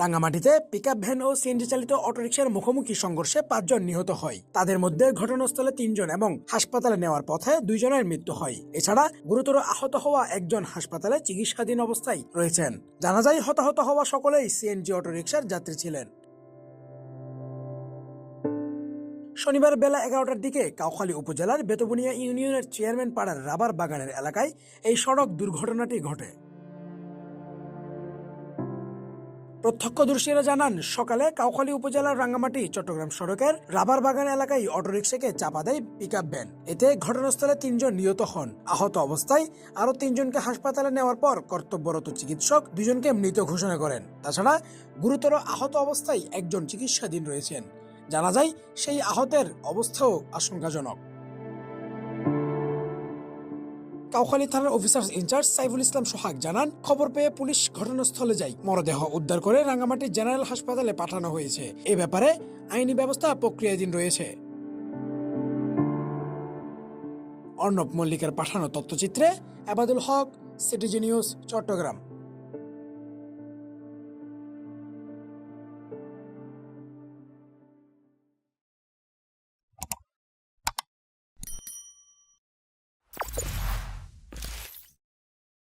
রাঙ্গামাটিতে pickup van ও CNG চালিত অটোরিকশার মুখোমুখি সংঘর্ষে ৫ জন নিহত হয়। তাদের মধ্যে ঘটনাস্থলে ৩ জন এবং হাসপাতালে নেওয়ার পথে ২ জনের মৃত্যু হয়। এছাড়া গুরুতর আহত হওয়া একজন হাসপাতালে চিকিৎসাধীন অবস্থায় রয়েছেন। জানা যায় হতাহত হওয়া সকলেই সিএনজি অটোরিকশার যাত্রী ছিলেন। শনিবার বেলা ১১টার দিকে কাউখালী উপজেলার বেতবুনিয়া ইউনিয়নের চেয়ারম্যান পাড়ার রাবার বাগানের এলাকায় এই সড়ক দুর্ঘটনাটি ঘটে। প্রত্যক্ষদর্শীরা জানান, সকালে কাউখালী উপজেলার রাঙ্গামাটি চট্টগ্রাম সড়কের রাবার বাগান এলাকায় অটোরিকশাকে চাপা দেয় পিকআপ ভ্যান। এতে ঘটনাস্থলে ৩ জন নিহত হন। আহত অবস্থায় আরো ৩ জনকে হাসপাতালে নেওয়ার পর কর্তব্যরত চিকিৎসক ২ জনকে মৃত ঘোষণা করেন। তাছাড়া গুরুতর আহত অবস্থায় একজন চিকিৎসাধীন রয়েছেন। জানা যায় সেই আহতের অবস্থাও আশঙ্কাজনক। কাউখালী থানার অফিসার ইনচার্জ সাইফুল ইসলাম সোহাগ জানান, খবর পেয়ে পুলিশ ঘটনাস্থলে যায়। মরদেহ উদ্ধার করে রাঙ্গামাটি জেনারেল হাসপাতালে পাঠানো হয়েছে। এ ব্যাপারে আইনি ব্যবস্থা প্রক্রিয়াধীন রয়েছে। অর্ণব মল্লিকের পাঠানো তথ্যচিত্রে আবাদুল হক, সিটিজি নিউজ, চট্টগ্রাম।